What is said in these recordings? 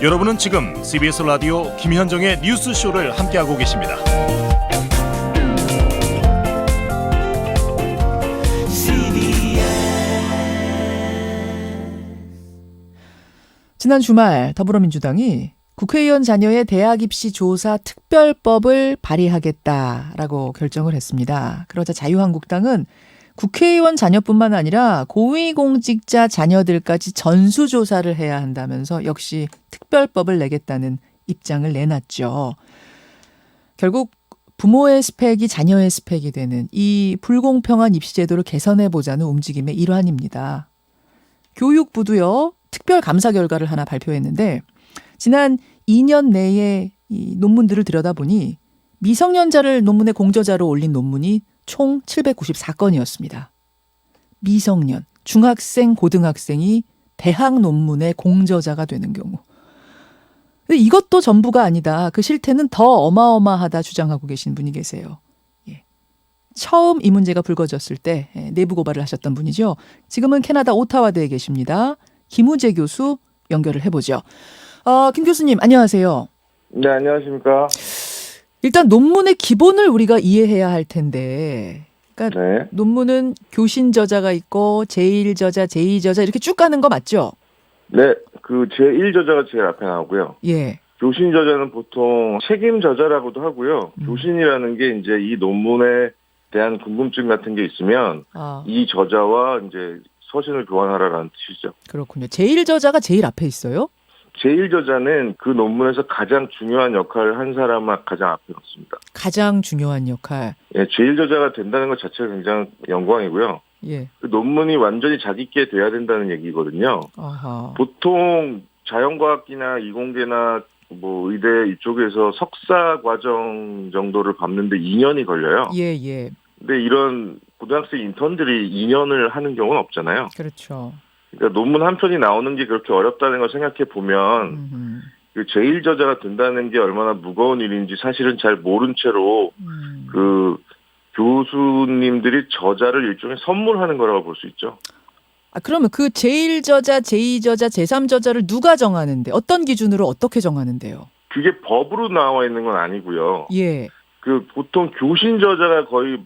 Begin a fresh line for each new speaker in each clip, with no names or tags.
여러분은 지금 CBS 라디오 김현정의 뉴스쇼를 함께하고 계십니다.
지난 주말 더불어민주당이 국회의원 자녀의 대학 입시 조사 특별법을 발의하겠다라고 결정을 했습니다. 그러자 자유한국당은 국회의원 자녀뿐만 아니라 고위공직자 자녀들까지 전수조사를 해야 한다면서 역시 특별법을 내겠다는 입장을 내놨죠. 결국 부모의 스펙이 자녀의 스펙이 되는 이 불공평한 입시제도를 개선해보자는 움직임의 일환입니다. 교육부도요, 특별 감사 결과를 하나 발표했는데 지난 2년 내에 이 논문들을 들여다보니 미성년자를 논문의 공저자로 올린 논문이 총 794건이었습니다. 미성년, 중학생, 고등학생이 대학 논문의 공저자가 되는 경우. 근데 이것도 전부가 아니다. 그 실태는 더 어마어마하다 주장하고 계신 분이 계세요. 예. 처음 이 문제가 불거졌을 때 내부 고발을 하셨던 분이죠. 지금은 캐나다 오타와대에 계십니다. 김우재 교수 연결을 해보죠. 김 교수님 안녕하세요.
네, 안녕하십니까.
일단 논문의 기본을 우리가 이해해야 할 텐데, 그러니까
네.
논문은 교신 저자가 있고 제1저자, 제2저자 이렇게 쭉 가는 거 맞죠?
네, 그 제1저자가 제일 앞에 나오고요.
예.
교신 저자는 보통 책임 저자라고도 하고요. 교신이라는 게 이제 이 논문에 대한 궁금증 같은 게 있으면 이 저자와 이제 서신을 교환하라라는 뜻이죠.
그렇군요. 제1저자가 제일 앞에 있어요?
제1저자는 그 논문에서 가장 중요한 역할을 한 사람을 가장 앞에 놓습니다.
가장 중요한 역할.
예, 제1저자가 된다는 것 자체가 굉장히 영광이고요.
예.
그 논문이 완전히 자기께 돼야 된다는 얘기거든요.
아하.
보통 자연과학이나 이공계나 뭐 의대 이쪽에서 석사 과정 정도를 밟는데 2년이 걸려요.
예, 예.
근데 이런 고등학생 인턴들이 2년을 하는 경우는 없잖아요.
그렇죠.
그러니까 논문 한 편이 나오는 게 그렇게 어렵다는 걸 생각해 보면 그 제1저자가 된다는 게 얼마나 무거운 일인지 사실은 잘 모른 채로 그 교수님들이 저자를 일종의 선물하는 거라고 볼 수 있죠.
그러면 그 제1저자, 제2저자, 제3저자를 누가 정하는데 어떤 기준으로 어떻게 정하는데요?
그게 법으로 나와 있는 건 아니고요.
예.
그 보통 교신 저자가 거의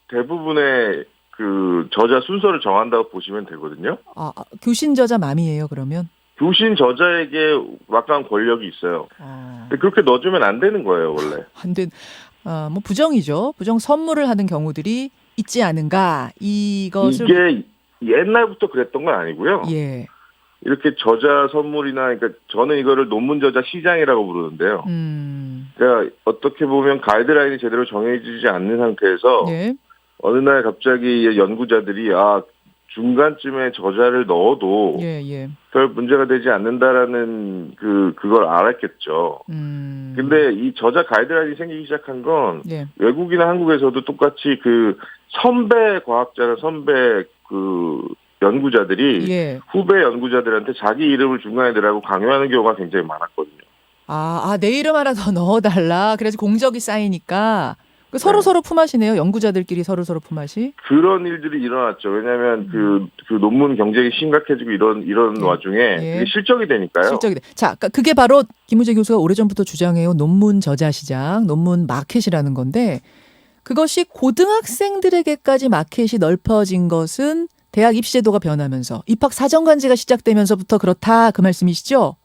대부분의 그 저자 순서를 정한다고 보시면 되거든요.
교신 저자 맘이에요, 그러면?
교신 저자에게 막강한 권력이 있어요. 근데 그렇게 넣어주면 안 되는 거예요, 원래.
안 된, 뭐 부정이죠. 부정 선물을 하는 경우들이 있지 않은가. 이것을.
이게 옛날부터 그랬던 건 아니고요.
예.
이렇게 저자 선물이나, 그러니까 저는 이거를 논문 저자 시장이라고 부르는데요. 그러니까 어떻게 보면 가이드라인이 제대로 정해지지 않는 상태에서
예.
어느 날 갑자기 연구자들이 중간쯤에 저자를 넣어도
예.
별 문제가 되지 않는다라는 그걸 알았겠죠. 근데 이 저자 가이드라인이 생기기 시작한 건
예.
외국이나 한국에서도 똑같이 그 선배 과학자나 선배 그 연구자들이
예.
후배 연구자들한테 자기 이름을 중간에 넣으라고 강요하는 경우가 굉장히 많았거든요.
내 이름 하나 더 넣어달라. 그래서 공적이 쌓이니까. 서로 품앗이네요. 연구자들끼리 서로 품앗이.
그런 일들이 일어났죠. 왜냐하면 그 논문 경쟁이 심각해지고 이런 와중에 그게 실적이 되니까요.
실적이 돼. 자, 그게 바로 김우재 교수가 오래전부터 주장해온 논문 저자 시장, 논문 마켓이라는 건데 그것이 고등학생들에게까지 마켓이 넓어진 것은 대학 입시제도가 변하면서 입학 사정관제가 시작되면서부터 그렇다 그 말씀이시죠?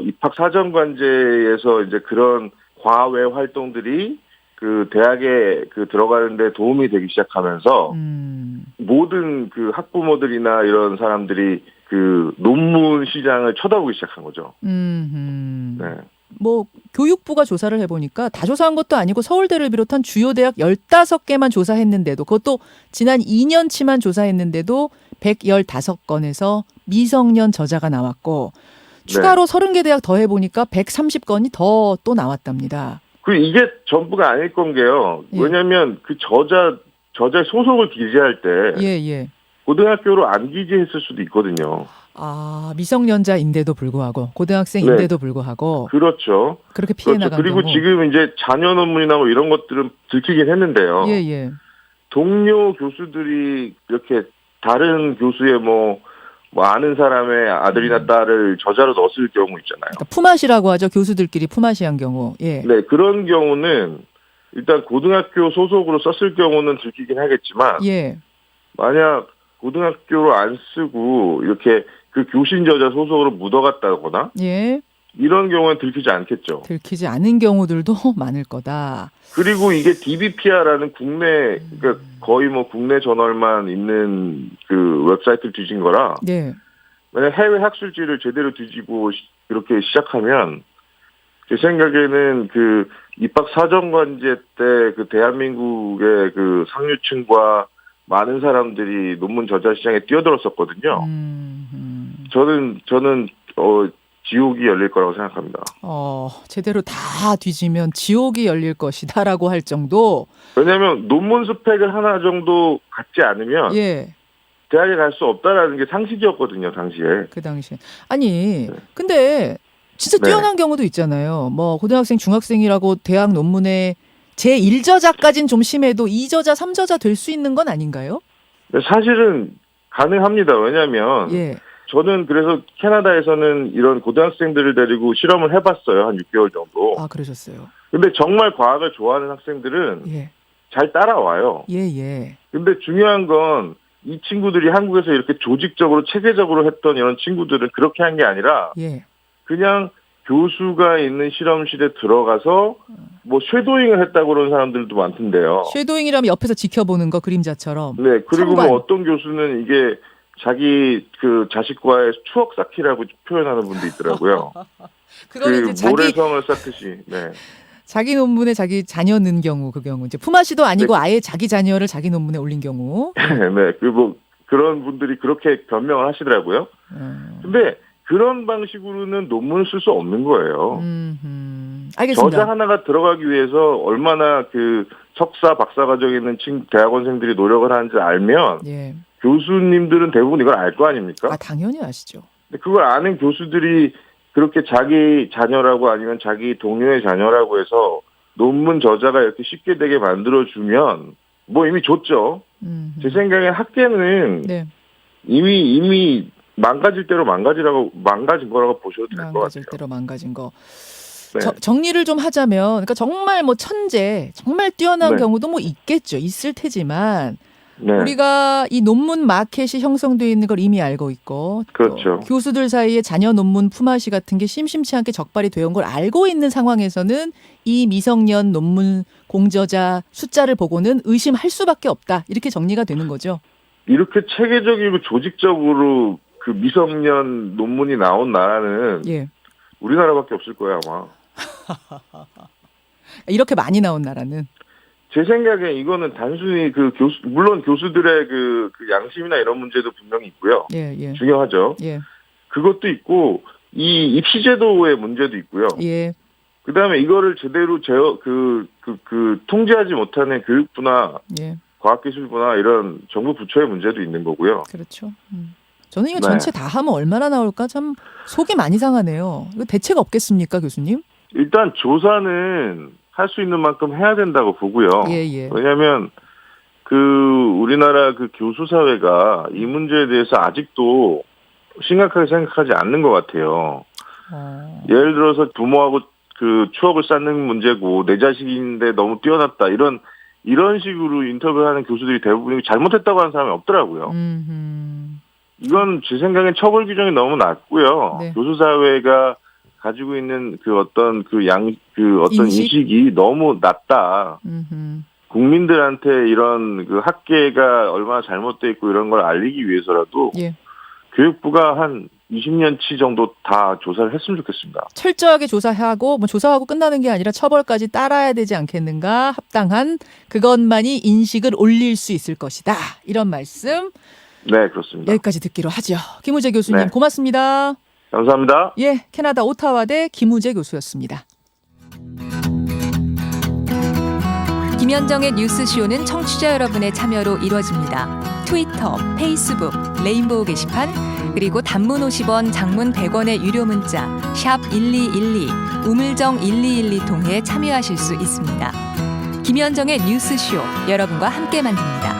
입학 사정관제에서 이제 그런 과외 활동들이 그 대학에 들어가는데 도움이 되기 시작하면서 모든 그 학부모들이나 이런 사람들이 그 논문 시장을 쳐다보기 시작한 거죠. 네.
뭐 교육부가 조사를 해보니까 다 조사한 것도 아니고 서울대를 비롯한 주요 대학 15개만 조사했는데도 그것도 지난 2년치만 조사했는데도 115건에서 미성년 저자가 나왔고 추가로 30개 대학 더 해보니까 130건이 더 또 나왔답니다.
이게 전부가 아닐 건 게요. 왜냐면 그 저자의 소속을 기재할 때 고등학교로 안 기재했을 수도 있거든요.
미성년자인데도 불구하고 고등학생인데도 불구하고
그렇죠.
그렇게 피해 나간
그리고
경우.
지금 이제 자녀 논문이나 뭐 이런 것들은 들키긴 했는데요. 동료 교수들이 이렇게 다른 교수의 뭐 뭐 아는 사람의 아들이나 딸을 저자로 넣었을 경우 있잖아요.
그러니까 품앗이라고 하죠. 교수들끼리 품앗이한 경우. 예.
네, 그런 경우는 일단 고등학교 소속으로 썼을 경우는 들키긴 하겠지만
예.
만약 고등학교로 안 쓰고 이렇게 그 교신 저자 소속으로 묻어갔다거나
예.
이런 경우는 들키지 않겠죠.
들키지 않은 경우들도 많을 거다.
그리고 이게 DBPR라는 국내, 그러니까 거의 뭐 국내 저널만 있는 그 웹사이트를 뒤진 거라,
네.
만약 해외 학술지를 제대로 뒤지고 이렇게 시작하면, 제 생각에는 그 입학 사정관제 때 그 대한민국의 그 상류층과 많은 사람들이 논문 저자 시장에 뛰어들었었거든요. 저는, 지옥이 열릴 거라고 생각합니다.
제대로 다 뒤지면 지옥이 열릴 것이다라고 할 정도.
왜냐하면 논문 스펙을 하나 정도 갖지 않으면
예.
대학에 갈 수 없다라는 게 상식이었거든요, 당시에.
그 당시에. 아니, 근데 진짜
네.
뛰어난 경우도 있잖아요. 뭐 고등학생, 중학생이라고 대학 논문에 제1저자까지는 좀 심해도 2저자, 3저자 될 수 있는 건 아닌가요?
사실은 가능합니다. 왜냐하면
예.
저는 그래서 캐나다에서는 이런 고등학생들을 데리고 실험을 해봤어요. 한 6개월 정도.
아, 그러셨어요. 근데
정말 과학을 좋아하는 학생들은
예.
잘 따라와요.
예.
근데 중요한 건 이 친구들이 한국에서 이렇게 조직적으로 체계적으로 했던 이런 친구들은 그렇게 한 게 아니라
예.
그냥 교수가 있는 실험실에 들어가서 뭐 쉐도잉을 했다고 그러는 사람들도 많던데요.
쉐도잉이라면 옆에서 지켜보는 거 그림자처럼.
네, 그리고
참관.
뭐 어떤 교수는 이게 자기 그 자식과의 추억 쌓기라고 표현하는 분도 있더라고요.
그거는
그
이제
모래성을 쌓듯이. 네.
자기 논문에 자기 자녀 넣은 경우 그 경우 이제 품앗이도 아니고 아예 자기 자녀를 자기 논문에 올린 경우.
네, 그리고 그런 분들이 그렇게 변명을 하시더라고요. 근데 그런 방식으로는 논문을 쓸 수 없는 거예요.
알겠습니다.
저자 하나가 들어가기 위해서 얼마나 그 석사, 박사 과정에 있는 대학원생들이 노력을 하는지 알면
예.
교수님들은 대부분 이걸 알 거 아닙니까?
아, 당연히 아시죠.
근데 그걸 아는 교수들이 그렇게 자기 자녀라고 아니면 자기 동료의 자녀라고 해서 논문 저자가 이렇게 쉽게 되게 만들어주면 뭐 이미 좋죠. 제 생각엔 학계는
네.
이미 망가질 대로 망가진 거라고 보셔도 될 것 같아요.
망가질 대로 망가진 거.
네.
정리를 좀 하자면, 그러니까 정말 뭐 천재, 정말 뛰어난
네.
경우도 뭐 있겠죠. 있을 테지만
네.
우리가 이 논문 마켓이 형성되어 있는 걸 이미 알고 있고,
그렇죠.
또 교수들 사이에 자녀 논문 품앗이 같은 게 심심치 않게 적발이 되어 온 걸 알고 있는 상황에서는 이 미성년 논문 공저자 숫자를 보고는 의심할 수밖에 없다. 이렇게 정리가 되는 거죠.
이렇게 체계적이고 조직적으로 그 미성년 논문이 나온 나라는
예.
우리나라밖에 없을 거예요, 아마.
이렇게 많이 나온 나라는.
제 생각에 이거는 단순히 물론 교수들의 그 양심이나 이런 문제도 분명히 있고요.
예.
중요하죠.
예.
그것도 있고, 이 입시제도의 문제도 있고요.
예.
그 다음에 이거를 제대로 통제하지 못하는 교육부나
예.
과학기술부나 이런 정부 부처의 문제도 있는 거고요.
그렇죠. 저는 이거
네.
전체 다 하면 얼마나 나올까 참 속이 많이 상하네요. 이거 대책 없겠습니까, 교수님?
일단 조사는 할 수 있는 만큼 해야 된다고 보고요.
예.
왜냐하면 우리나라 그 교수 사회가 이 문제에 대해서 아직도 심각하게 생각하지 않는 것 같아요. 예를 들어서 부모하고 그 추억을 쌓는 문제고 내 자식인데 너무 뛰어났다 이런 식으로 인터뷰하는 교수들이 대부분 잘못했다고 하는 사람이 없더라고요. 이건 제 생각엔 처벌 규정이 너무 낮고요.
네.
교수 사회가 가지고 있는 어떤 인식이 너무 낮다. 국민들한테 이런 그 학계가 얼마나 잘못되어 있고 이런 걸 알리기 위해서라도
예.
교육부가 한 20년치 정도 다 조사를 했으면 좋겠습니다.
철저하게 조사하고 뭐 조사하고 끝나는 게 아니라 처벌까지 따라야 되지 않겠는가? 합당한 그것만이 인식을 올릴 수 있을 것이다. 이런 말씀
네, 그렇습니다.
여기까지 듣기로 하죠. 김우재 교수님
네.
고맙습니다.
감사합니다.
예, 캐나다 오타와대 김우재 교수였습니다.
김현정의 뉴스쇼는 청취자 여러분의 참여로 이루어집니다. 트위터, 페이스북, 레인보우 게시판, 그리고 단문 50원, 장문 100원의 유료 문자 샵 1212, 우물정 1212 통해 참여하실 수 있습니다. 김현정의 뉴스쇼, 여러분과 함께 만듭니다.